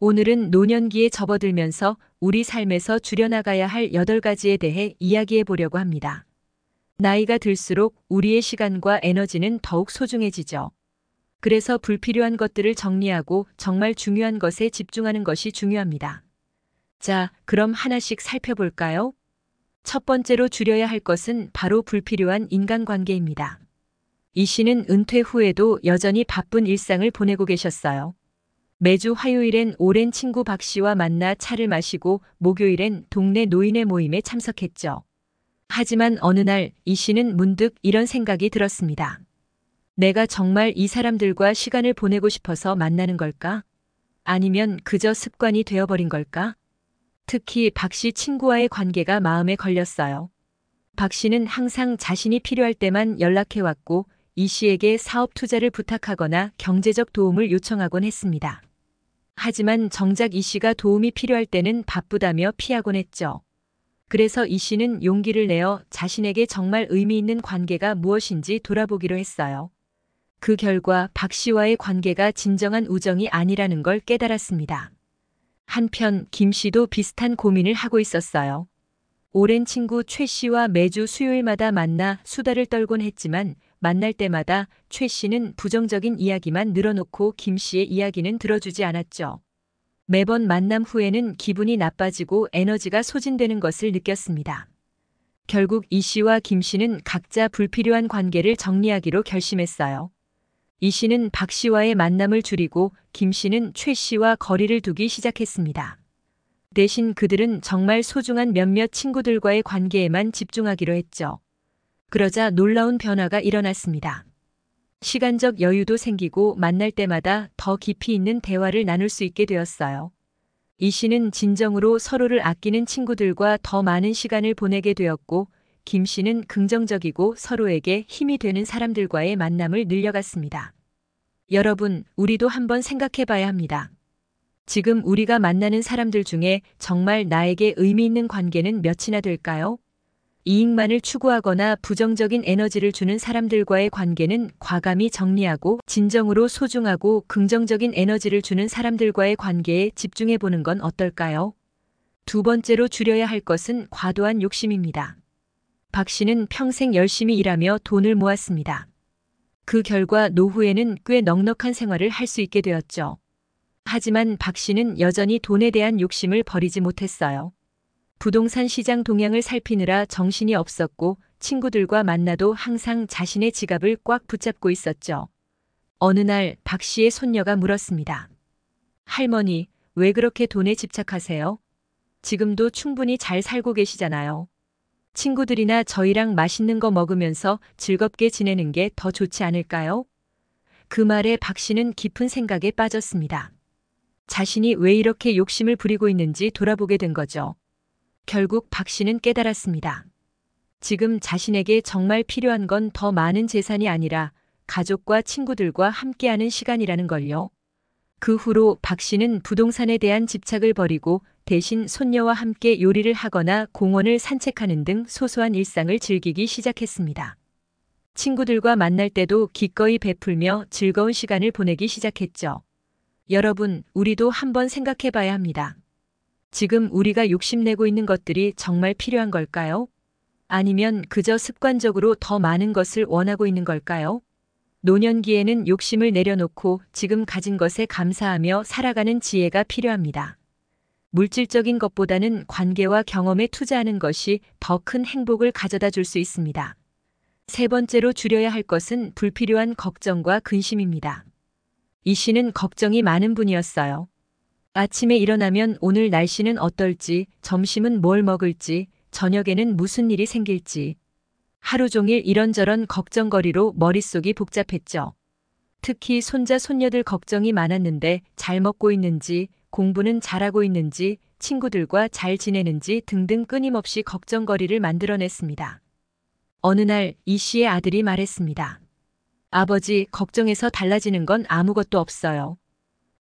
오늘은 노년기에 접어들면서 우리 삶에서 줄여나가야 할 8가지에 대해 이야기해 보려고 합니다. 나이가 들수록 우리의 시간과 에너지는 더욱 소중해지죠. 그래서 불필요한 것들을 정리하고 정말 중요한 것에 집중하는 것이 중요합니다. 자, 그럼 하나씩 살펴볼까요? 첫 번째로 줄여야 할 것은 바로 불필요한 인간관계입니다. 이 씨는 은퇴 후에도 여전히 바쁜 일상을 보내고 계셨어요. 매주 화요일엔 오랜 친구 박 씨와 만나 차를 마시고 목요일엔 동네 노인의 모임에 참석했죠. 하지만 어느 날 이 씨는 문득 이런 생각이 들었습니다. 내가 정말 이 사람들과 시간을 보내고 싶어서 만나는 걸까? 아니면 그저 습관이 되어버린 걸까? 특히 박 씨 친구와의 관계가 마음에 걸렸어요. 박 씨는 항상 자신이 필요할 때만 연락해왔고 이 씨에게 사업 투자를 부탁하거나 경제적 도움을 요청하곤 했습니다. 하지만 정작 이 씨가 도움이 필요할 때는 바쁘다며 피하곤 했죠. 그래서 이 씨는 용기를 내어 자신에게 정말 의미 있는 관계가 무엇인지 돌아보기로 했어요. 그 결과 박 씨와의 관계가 진정한 우정이 아니라는 걸 깨달았습니다. 한편 김 씨도 비슷한 고민을 하고 있었어요. 오랜 친구 최 씨와 매주 수요일마다 만나 수다를 떨곤 했지만 만날 때마다 최 씨는 부정적인 이야기만 늘어놓고 김 씨의 이야기는 들어주지 않았죠. 매번 만남 후에는 기분이 나빠지고 에너지가 소진되는 것을 느꼈습니다. 결국 이 씨와 김 씨는 각자 불필요한 관계를 정리하기로 결심했어요. 이 씨는 박 씨와의 만남을 줄이고 김 씨는 최 씨와 거리를 두기 시작했습니다. 대신 그들은 정말 소중한 몇몇 친구들과의 관계에만 집중하기로 했죠. 그러자 놀라운 변화가 일어났습니다. 시간적 여유도 생기고 만날 때마다 더 깊이 있는 대화를 나눌 수 있게 되었어요. 이 씨는 진정으로 서로를 아끼는 친구들과 더 많은 시간을 보내게 되었고, 김 씨는 긍정적이고 서로에게 힘이 되는 사람들과의 만남을 늘려갔습니다. 여러분, 우리도 한번 생각해 봐야 합니다. 지금 우리가 만나는 사람들 중에 정말 나에게 의미 있는 관계는 몇이나 될까요? 이익만을 추구하거나 부정적인 에너지를 주는 사람들과의 관계는 과감히 정리하고 진정으로 소중하고 긍정적인 에너지를 주는 사람들과의 관계에 집중해 보는 건 어떨까요? 두 번째로 줄여야 할 것은 과도한 욕심입니다. 박 씨는 평생 열심히 일하며 돈을 모았습니다. 그 결과 노후에는 꽤 넉넉한 생활을 할 수 있게 되었죠. 하지만 박 씨는 여전히 돈에 대한 욕심을 버리지 못했어요. 부동산 시장 동향을 살피느라 정신이 없었고 친구들과 만나도 항상 자신의 지갑을 꽉 붙잡고 있었죠. 어느 날 박 씨의 손녀가 물었습니다. 할머니, 왜 그렇게 돈에 집착하세요? 지금도 충분히 잘 살고 계시잖아요. 친구들이나 저희랑 맛있는 거 먹으면서 즐겁게 지내는 게 더 좋지 않을까요? 그 말에 박 씨는 깊은 생각에 빠졌습니다. 자신이 왜 이렇게 욕심을 부리고 있는지 돌아보게 된 거죠. 결국 박 씨는 깨달았습니다. 지금 자신에게 정말 필요한 건 더 많은 재산이 아니라 가족과 친구들과 함께하는 시간이라는 걸요. 그 후로 박 씨는 부동산에 대한 집착을 버리고 대신 손녀와 함께 요리를 하거나 공원을 산책하는 등 소소한 일상을 즐기기 시작했습니다. 친구들과 만날 때도 기꺼이 베풀며 즐거운 시간을 보내기 시작했죠. 여러분, 우리도 한번 생각해 봐야 합니다. 지금 우리가 욕심내고 있는 것들이 정말 필요한 걸까요? 아니면 그저 습관적으로 더 많은 것을 원하고 있는 걸까요? 노년기에는 욕심을 내려놓고 지금 가진 것에 감사하며 살아가는 지혜가 필요합니다. 물질적인 것보다는 관계와 경험에 투자하는 것이 더 큰 행복을 가져다 줄 수 있습니다. 세 번째로 줄여야 할 것은 불필요한 걱정과 근심입니다. 이 씨는 걱정이 많은 분이었어요. 아침에 일어나면 오늘 날씨는 어떨지, 점심은 뭘 먹을지, 저녁에는 무슨 일이 생길지. 하루 종일 이런저런 걱정거리로 머릿속이 복잡했죠. 특히 손자 손녀들 걱정이 많았는데 잘 먹고 있는지, 공부는 잘하고 있는지, 친구들과 잘 지내는지 등등 끊임없이 걱정거리를 만들어냈습니다. 어느 날 이 씨의 아들이 말했습니다. 아버지, 걱정해서 달라지는 건 아무것도 없어요.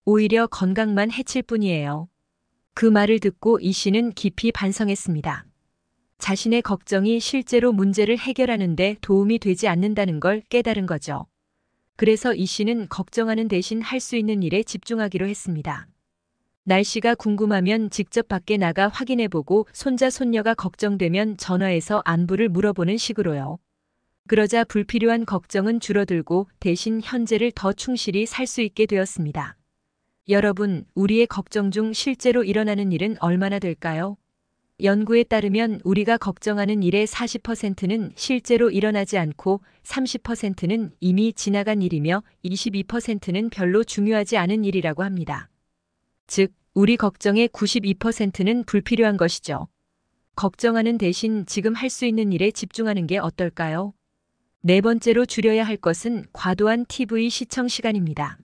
오히려 건강만 해칠 뿐이에요. 그 말을 듣고 이 씨는 깊이 반성했습니다. 자신의 걱정이 실제로 문제를 해결하는 데 도움이 되지 않는다는 걸 깨달은 거죠. 그래서 이 씨는 걱정하는 대신 할 수 있는 일에 집중하기로 했습니다. 날씨가 궁금하면 직접 밖에 나가 확인해보고 손자 손녀가 걱정되면 전화해서 안부를 물어보는 식으로요. 그러자 불필요한 걱정은 줄어들고 대신 현재를 더 충실히 살 수 있게 되었습니다. 여러분, 우리의 걱정 중 실제로 일어나는 일은 얼마나 될까요? 연구에 따르면 우리가 걱정하는 일의 40%는 실제로 일어나지 않고 30%는 이미 지나간 일이며 22%는 별로 중요하지 않은 일이라고 합니다. 즉, 우리 걱정의 92%는 불필요한 것이죠. 걱정하는 대신 지금 할 수 있는 일에 집중하는 게 어떨까요? 네 번째로 줄여야 할 것은 과도한 TV 시청 시간입니다.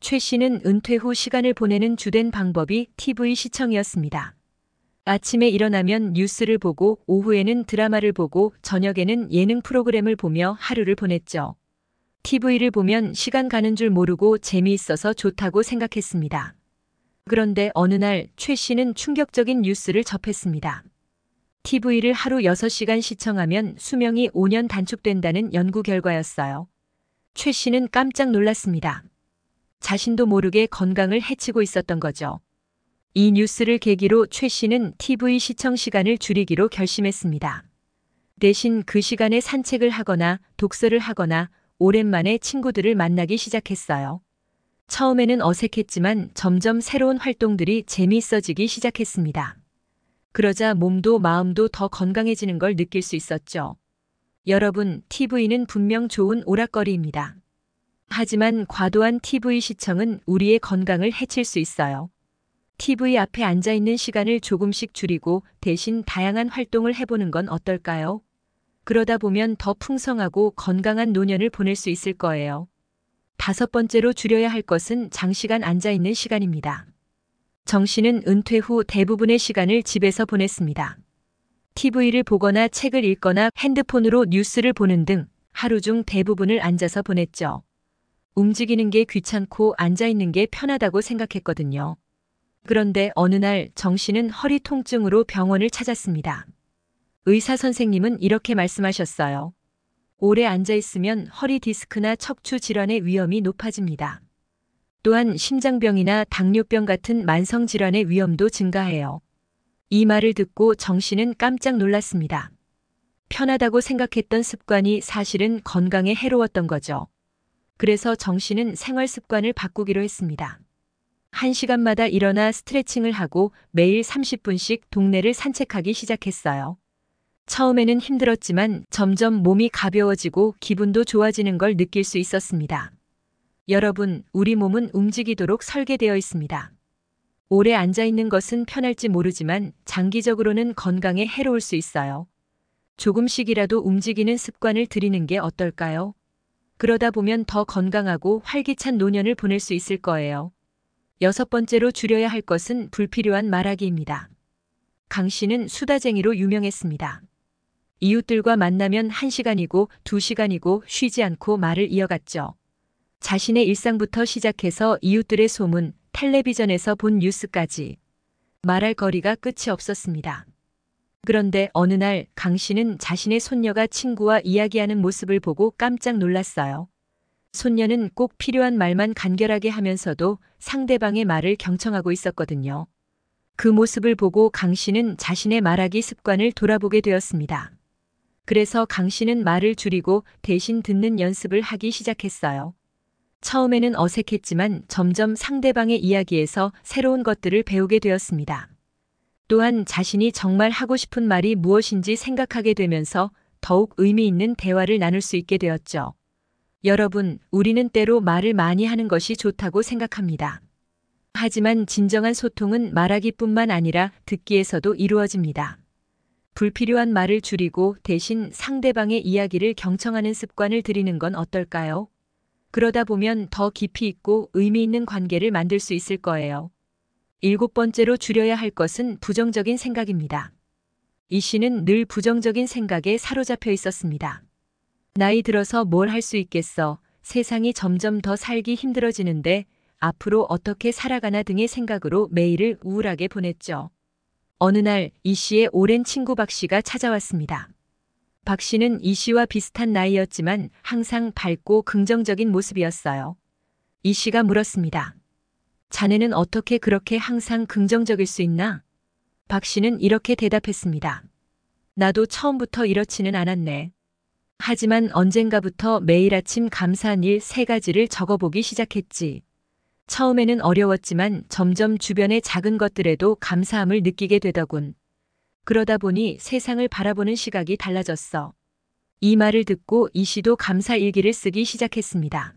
최 씨는 은퇴 후 시간을 보내는 주된 방법이 TV 시청이었습니다. 아침에 일어나면 뉴스를 보고 오후에는 드라마를 보고 저녁에는 예능 프로그램을 보며 하루를 보냈죠. TV를 보면 시간 가는 줄 모르고 재미있어서 좋다고 생각했습니다. 그런데 어느 날 최 씨는 충격적인 뉴스를 접했습니다. TV를 하루 6시간 시청하면 수명이 5년 단축된다는 연구 결과였어요. 최 씨는 깜짝 놀랐습니다. 자신도 모르게 건강을 해치고 있었던 거죠. 이 뉴스를 계기로 최 씨는 TV 시청 시간을 줄이기로 결심했습니다. 대신 그 시간에 산책을 하거나 독서를 하거나 오랜만에 친구들을 만나기 시작했어요. 처음에는 어색했지만 점점 새로운 활동들이 재미있어지기 시작했습니다. 그러자 몸도 마음도 더 건강해지는 걸 느낄 수 있었죠. 여러분, TV는 분명 좋은 오락거리입니다. 하지만 과도한 TV 시청은 우리의 건강을 해칠 수 있어요. TV 앞에 앉아있는 시간을 조금씩 줄이고 대신 다양한 활동을 해보는 건 어떨까요? 그러다 보면 더 풍성하고 건강한 노년을 보낼 수 있을 거예요. 다섯 번째로 줄여야 할 것은 장시간 앉아있는 시간입니다. 정 씨는 은퇴 후 대부분의 시간을 집에서 보냈습니다. TV를 보거나 책을 읽거나 핸드폰으로 뉴스를 보는 등 하루 중 대부분을 앉아서 보냈죠. 움직이는 게 귀찮고 앉아있는 게 편하다고 생각했거든요. 그런데 어느 날 정 씨는 허리 통증으로 병원을 찾았습니다. 의사 선생님은 이렇게 말씀하셨어요. 오래 앉아있으면 허리 디스크나 척추 질환의 위험이 높아집니다. 또한 심장병이나 당뇨병 같은 만성 질환의 위험도 증가해요. 이 말을 듣고 정 씨는 깜짝 놀랐습니다. 편하다고 생각했던 습관이 사실은 건강에 해로웠던 거죠. 그래서 정 씨는 생활 습관을 바꾸기로 했습니다. 1시간마다 일어나 스트레칭을 하고 매일 30분씩 동네를 산책하기 시작했어요. 처음에는 힘들었지만 점점 몸이 가벼워지고 기분도 좋아지는 걸 느낄 수 있었습니다. 여러분, 우리 몸은 움직이도록 설계되어 있습니다. 오래 앉아있는 것은 편할지 모르지만 장기적으로는 건강에 해로울 수 있어요. 조금씩이라도 움직이는 습관을 들이는 게 어떨까요? 그러다 보면 더 건강하고 활기찬 노년을 보낼 수 있을 거예요. 여섯 번째로 줄여야 할 것은 불필요한 말하기입니다. 강 씨는 수다쟁이로 유명했습니다. 이웃들과 만나면 1시간이고 2시간이고 쉬지 않고 말을 이어갔죠. 자신의 일상부터 시작해서 이웃들의 소문, 텔레비전에서 본 뉴스까지 말할 거리가 끝이 없었습니다. 그런데 어느 날 강 씨는 자신의 손녀가 친구와 이야기하는 모습을 보고 깜짝 놀랐어요. 손녀는 꼭 필요한 말만 간결하게 하면서도 상대방의 말을 경청하고 있었거든요. 그 모습을 보고 강 씨는 자신의 말하기 습관을 돌아보게 되었습니다. 그래서 강 씨는 말을 줄이고 대신 듣는 연습을 하기 시작했어요. 처음에는 어색했지만 점점 상대방의 이야기에서 새로운 것들을 배우게 되었습니다. 또한 자신이 정말 하고 싶은 말이 무엇인지 생각하게 되면서 더욱 의미 있는 대화를 나눌 수 있게 되었죠. 여러분, 우리는 때로 말을 많이 하는 것이 좋다고 생각합니다. 하지만 진정한 소통은 말하기뿐만 아니라 듣기에서도 이루어집니다. 불필요한 말을 줄이고 대신 상대방의 이야기를 경청하는 습관을 들이는 건 어떨까요? 그러다 보면 더 깊이 있고 의미 있는 관계를 만들 수 있을 거예요. 일곱 번째로 줄여야 할 것은 부정적인 생각입니다. 이 씨는 늘 부정적인 생각에 사로잡혀 있었습니다. 나이 들어서 뭘 할 수 있겠어. 세상이 점점 더 살기 힘들어지는데 앞으로 어떻게 살아가나 등의 생각으로 매일을 우울하게 보냈죠. 어느 날 이 씨의 오랜 친구 박 씨가 찾아왔습니다. 박 씨는 이 씨와 비슷한 나이였지만 항상 밝고 긍정적인 모습이었어요. 이 씨가 물었습니다. 자네는 어떻게 그렇게 항상 긍정적일 수 있나? 박 씨는 이렇게 대답했습니다. 나도 처음부터 이렇지는 않았네. 하지만 언젠가부터 매일 아침 감사한 일 3가지를 적어보기 시작했지. 처음에는 어려웠지만 점점 주변의 작은 것들에도 감사함을 느끼게 되더군. 그러다 보니 세상을 바라보는 시각이 달라졌어. 이 말을 듣고 이 씨도 감사 일기를 쓰기 시작했습니다.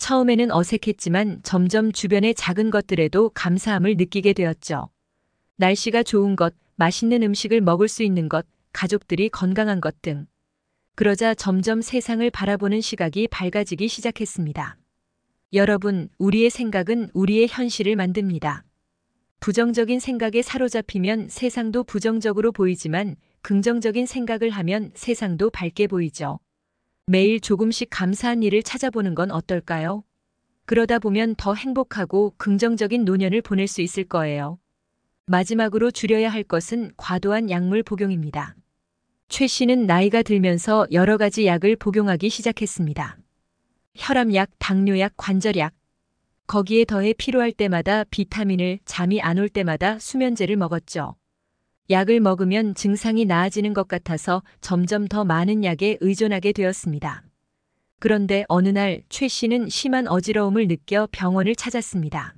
처음에는 어색했지만 점점 주변의 작은 것들에도 감사함을 느끼게 되었죠. 날씨가 좋은 것, 맛있는 음식을 먹을 수 있는 것, 가족들이 건강한 것 등. 그러자 점점 세상을 바라보는 시각이 밝아지기 시작했습니다. 여러분, 우리의 생각은 우리의 현실을 만듭니다. 부정적인 생각에 사로잡히면 세상도 부정적으로 보이지만 긍정적인 생각을 하면 세상도 밝게 보이죠. 매일 조금씩 감사한 일을 찾아보는 건 어떨까요? 그러다 보면 더 행복하고 긍정적인 노년을 보낼 수 있을 거예요. 마지막으로 줄여야 할 것은 과도한 약물 복용입니다. 최 씨는 나이가 들면서 여러 가지 약을 복용하기 시작했습니다. 혈압약, 당뇨약, 관절약. 거기에 더해 필요할 때마다 비타민을, 잠이 안 올 때마다 수면제를 먹었죠. 약을 먹으면 증상이 나아지는 것 같아서 점점 더 많은 약에 의존하게 되었습니다. 그런데 어느 날 최 씨는 심한 어지러움을 느껴 병원을 찾았습니다.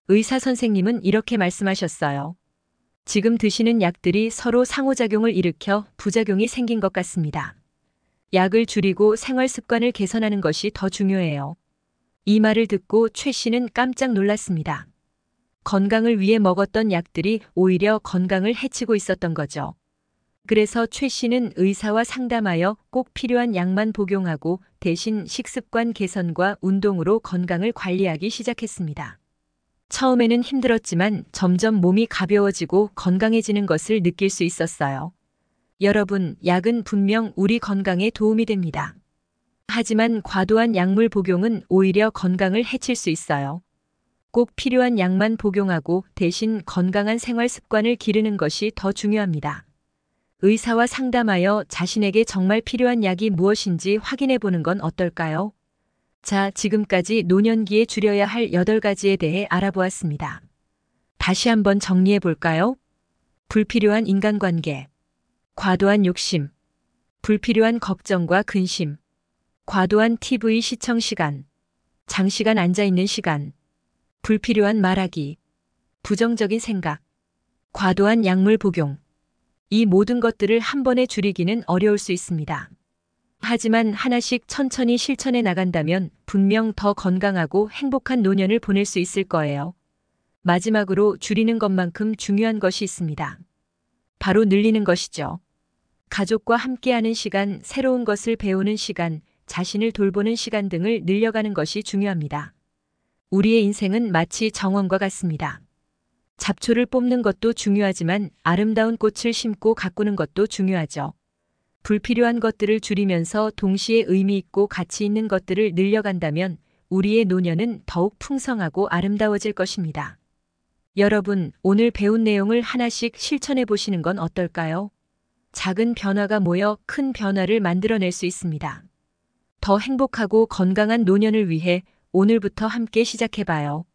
의사 선생님은 이렇게 말씀하셨어요. 지금 드시는 약들이 서로 상호작용을 일으켜 부작용이 생긴 것 같습니다. 약을 줄이고 생활 습관을 개선하는 것이 더 중요해요. 이 말을 듣고 최 씨는 깜짝 놀랐습니다. 건강을 위해 먹었던 약들이 오히려 건강을 해치고 있었던 거죠. 그래서 최 씨는 의사와 상담하여 꼭 필요한 약만 복용하고 대신 식습관 개선과 운동으로 건강을 관리하기 시작했습니다. 처음에는 힘들었지만 점점 몸이 가벼워지고 건강해지는 것을 느낄 수 있었어요. 여러분, 약은 분명 우리 건강에 도움이 됩니다. 하지만 과도한 약물 복용은 오히려 건강을 해칠 수 있어요. 꼭 필요한 약만 복용하고 대신 건강한 생활 습관을 기르는 것이 더 중요합니다. 의사와 상담하여 자신에게 정말 필요한 약이 무엇인지 확인해 보는 건 어떨까요? 자, 지금까지 노년기에 줄여야 할 8가지에 대해 알아보았습니다. 다시 한번 정리해 볼까요? 불필요한 인간관계, 과도한 욕심, 불필요한 걱정과 근심, 과도한 TV 시청 시간, 장시간 앉아 있는 시간, 불필요한 말하기, 부정적인 생각, 과도한 약물 복용. 이 모든 것들을 한 번에 줄이기는 어려울 수 있습니다. 하지만 하나씩 천천히 실천해 나간다면 분명 더 건강하고 행복한 노년을 보낼 수 있을 거예요. 마지막으로 줄이는 것만큼 중요한 것이 있습니다. 바로 늘리는 것이죠. 가족과 함께하는 시간, 새로운 것을 배우는 시간, 자신을 돌보는 시간 등을 늘려가는 것이 중요합니다. 우리의 인생은 마치 정원과 같습니다. 잡초를 뽑는 것도 중요하지만 아름다운 꽃을 심고 가꾸는 것도 중요하죠. 불필요한 것들을 줄이면서 동시에 의미 있고 가치 있는 것들을 늘려간다면 우리의 노년은 더욱 풍성하고 아름다워질 것입니다. 여러분, 오늘 배운 내용을 하나씩 실천해 보시는 건 어떨까요? 작은 변화가 모여 큰 변화를 만들어낼 수 있습니다. 더 행복하고 건강한 노년을 위해 오늘부터 함께 시작해봐요.